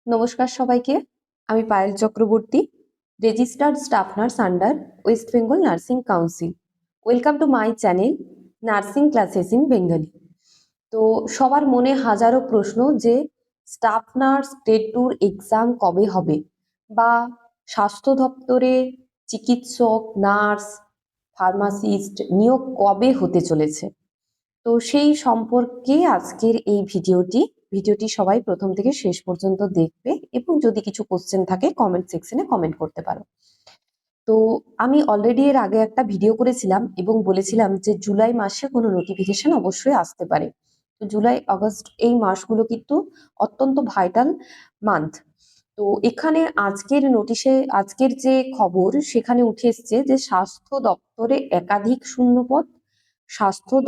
নমস্কার সবাইকে। আমি Payel Chakraborty, registered staff nurse under West Bengal nursing council. Welcome to my channel nursing classes in Bengali. তো সবার মনে হাজারো প্রশ্ন যে স্টাফ নার্স গ্রেড টুর এক্সাম কবে হবে, বা স্বাস্থ্য দপ্তরে চিকিৎসক, নার্স, ফার্মাসিস্ট নিয়োগ কবে হতে চলেছে। তো সেই সম্পর্কে আজকের এই ভিডিওটি সবাই প্রথম থেকে শেষ পর্যন্ত দেখবে, এবং যদি কিছু কোশ্চেন থাকে কমেন্ট সেকশনে কমেন্ট করতে পারো। তো আমি অলরেডি এর আগে একটা ভিডিও করেছিলাম এবং বলেছিলাম যে জুলাই মাসে কোনো নোটিফিকেশন অবশ্যই আসতে পারে। তো জুলাই আগস্ট এই মাসগুলো কিন্তু অত্যন্ত ভাইটাল মান্থ। তো এখানে আজকের যে খবর সেখানে উঠে এসছে যে স্বাস্থ্য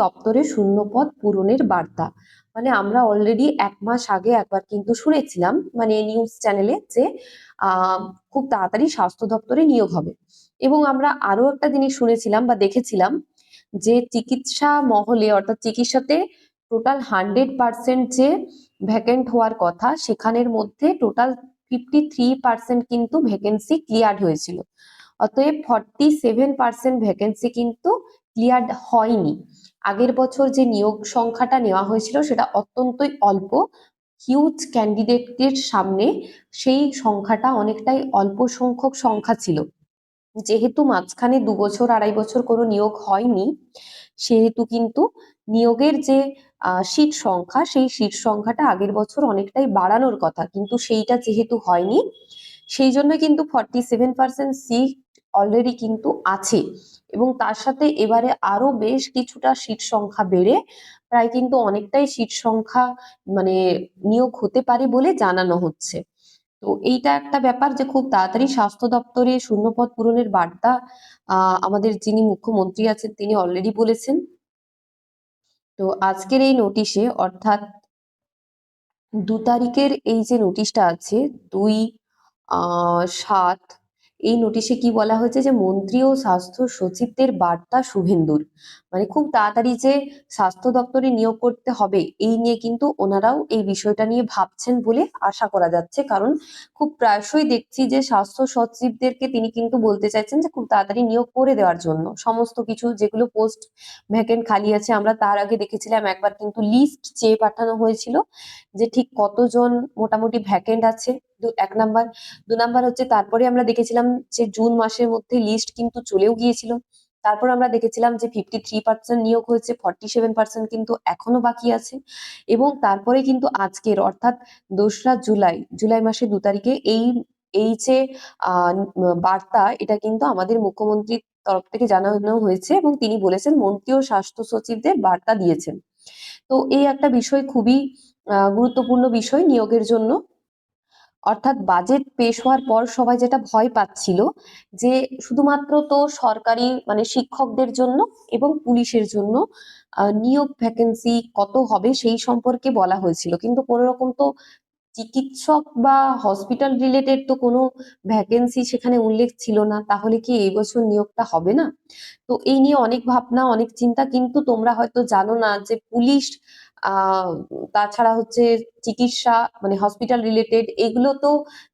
দপ্তরে শূন্যপদ পূরণের বার্তা। মানে আমরা অলরেডি 1 মাস আগে একবার কিন্তু শুনেছিলাম, মানে নিউজ চ্যানেলে, যে আহ খুব তাড়াতাড়ি স্বাস্থ্য দপ্তরে নিয়োগ হবে। এবং আমরা আরো একটা জিনিস শুনেছিলাম বা দেখেছিলাম যে চিকিৎসা মহলে, অর্থাৎ চিকিৎসাতে টোটাল 100% যে ভ্যাকেন্ট হওয়ার কথা, সেখানের মধ্যে টোটাল 53% কিন্তু ভ্যাকেন্সি ক্লিয়ার হয়েছিল। অতএব 47% ভ্যাকেন্সি কিন্তু ক্লিয়ার হয়নি। আগের বছর যে নিয়োগ সংখ্যাটা নেওয়া হয়েছিল সেটা অত্যন্তই অল্প। হিউজ ক্যান্ডিডেটের সামনে সেই সংখ্যাটা অনেকটাই অল্প সংখ্যক সংখ্যা ছিল। যেহেতু মাঝখানে 2 বছর 2.5 বছর কোনো নিয়োগ হয়নি, সেহেতু কিন্তু নিয়োগের যে সিট সংখ্যা, সেই সিট সংখ্যাটা আগের বছর অনেকটাই বাড়ানোর কথা, কিন্তু সেইটা যেহেতু হয়নি, সেই জন্য কিন্তু 47% সিট অলরেডি কিন্তু আছে। এবং তার সাথে এবারে আরো বেশ কিছুটা সিট সংখ্যা বেড়ে প্রায় কিন্তু অনেকটাই সিট সংখ্যা, মানে নিয়োগ হতে পারে বলে জানানো হচ্ছে। তো এইটা একটা ব্যাপার যে খুব তাড়াতাড়ি স্বাস্থ্য দপ্তরে শূন্যপদ পূরণের বার্তা আমাদের যিনি মুখ্যমন্ত্রী আছেন তিনি অলরেডি বলেছেন। তো আজকের এই নোটিশে, অর্থাৎ 2 তারিখের এই যে নোটিশটা আছে, 2/7, এই নোটিশে কি বলা হয়েছে যে মন্ত্রী ও স্বাস্থ্য সচিবদের বার্তা শুভেন্দুর। মানে খুব তাড়াতাড়ি যে স্বাস্থ্য দপ্তরে নিয়োগ করতে হবে, এই নিয়ে কিন্তু ওনারাও এই বিষয়টা নিয়ে ভাবছেন বলে আশা করা যাচ্ছে। কারণ খুব প্রায়শই দেখছি যে স্বাস্থ্য সচিবদেরকে তিনি কিন্তু বলতে চাইছেন যে খুব তাড়াতাড়ি নিয়োগ করে দেওয়ার জন্য সমস্ত কিছু, যেগুলো পোস্ট ভ্যাকেন্ট খালি আছে। আমরা তার আগে দেখেছিলাম একবার কিন্তু লিস্ট চেয়ে পাঠানো হয়েছিল যে ঠিক কতজন মোটামুটি ভ্যাকেন্ট আছে। 1 নাম্বার। 2 নাম্বার হচ্ছে, তারপরে আমরা দেখেছিলাম যে জুন মাসের মধ্যে লিস্ট কিন্তু চলেও গিয়েছিল। তারপর আমরা দেখেছিলাম যে 53% নিয়োগ হয়েছে, 47% কিন্তু এখনো বাকি আছে। এবং তারপরে কিন্তু আজকের, অর্থাৎ 2রা জুলাই, জুলাই মাসের 2 তারিখে এই এই যে বার্তা, এটা কিন্তু আমাদের মুখ্যমন্ত্রীর তরফ থেকে জানানো হয়েছে, এবং তিনি বলেছেন মন্ত্রী ও স্বাস্থ্য সচিবদের বার্তা দিয়েছেন। তো এই একটা বিষয়, খুবই গুরুত্বপূর্ণ বিষয় নিয়োগের জন্য। অর্থাৎ বাজেট পেশ হওয়ার পর সবাই যেটা ভয় পাচ্ছিল যে শুধুমাত্র তো সরকারি, মানে শিক্ষকদের জন্য এবং পুলিশের জন্য নিয়োগ ভ্যাকেন্সি কত হবে সেই সম্পর্কে বলা হয়েছিল, কিন্তু কোনো রকম তো চিকিৎসক বা হসপিটাল রিলেটেড তো কোনো ভ্যাকেন্সি সেখানে উল্লেখ ছিল না। তাহলে কি এই বছর নিয়োগটা হবে না? তো এই নিয়ে অনেক ভাবনা, অনেক চিন্তা। কিন্তু তোমরা হয়তো জানো না যে পুলিশ, আহ তাছাড়া হচ্ছে চিকিৎসা, মানে হসপিটাল রিলেটেড, এগুলো তো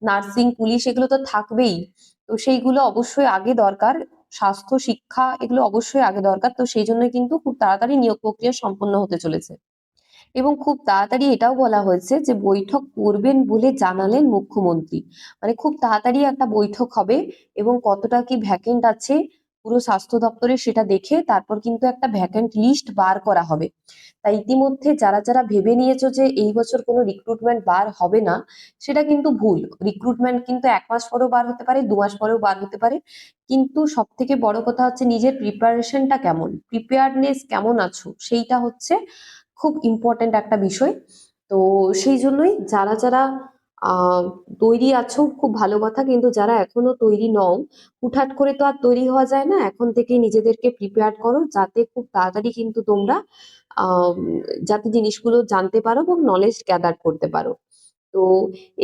নার্সিং, পুলিশ, এগুলো তো থাকবেই। তো সেইগুলো অবশ্যই আগে দরকার। স্বাস্থ্য, শিক্ষা, এগুলো অবশ্যই আগে দরকার। তো সেই জন্য কিন্তু খুব তাড়াতাড়ি নিয়োগ প্রক্রিয়া সম্পন্ন হতে চলেছে। এবং খুব তাড়াতাড়ি এটাও বলা হয়েছে যে বৈঠক করবেন বলে জানালেন মুখ্যমন্ত্রী। মানে খুব তাড়াতাড়ি একটা বৈঠক হবে, এবং কতটা কি ভ্যাকেন্ট আছে পুরো স্বাস্থ্য দপ্তরে সেটা দেখে তারপর কিন্তু একটা ভ্যাকেন্ট লিস্ট বার করা হবে। তাই ইতিমধ্যে যারা যারা ভেবে নিয়েছো যে এই বছর কোনো রিক্রুটমেন্ট বার হবে না, সেটা কিন্তু ভুল। রিক্রুটমেন্ট কিন্তু 1 মাস পরেও বার হতে পারে, 2 মাস পরেও বার হতে পারে। কিন্তু সব থেকে বড় কথা হচ্ছে নিজের প্রিপারেশনটা কেমন, প্রিপেয়ারনেস কেমন আছো, সেইটা হচ্ছে খুব ইম্পর্টেন্ট একটা বিষয়। তো সেই জন্যই যারা যারা আহ তৈরি আছো খুব ভালো কথা, কিন্তু যারা এখনো তৈরি নও, হুটহাট করে তো আর তৈরি হওয়া যায় না। এখন থেকে নিজেদেরকে প্রিপেয়ার করো, যাতে খুব তাড়াতাড়ি কিন্তু তোমরা আহ যাতে জিনিসগুলো জানতে পারো এবং নলেজ গ্যাদার করতে পারো। তো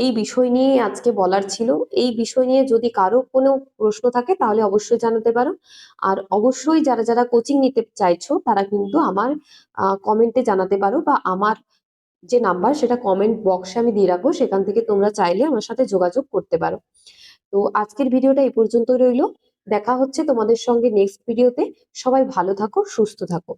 এই বিষয় নিয়ে আজকে বলার ছিল। এই বিষয় নিয়ে যদি কারো কোনো প্রশ্ন থাকে তাহলে অবশ্যই জানাতে পারো। আর অবশ্যই যারা যারা কোচিং নিতে চাইছো তারা কিন্তু আমার কমেন্টে জানাতে পারো, বা আমার যে নাম্বার সেটা কমেন্ট বক্সে আমি দিয়ে রাখবো, সেখান থেকে তোমরা চাইলে আমার সাথে যোগাযোগ করতে পারো। তো আজকের ভিডিওটা এই পর্যন্ত রইলো। দেখা হচ্ছে তোমাদের সঙ্গে নেক্সট ভিডিওতে। সবাই ভালো থাকো, সুস্থ থাকো।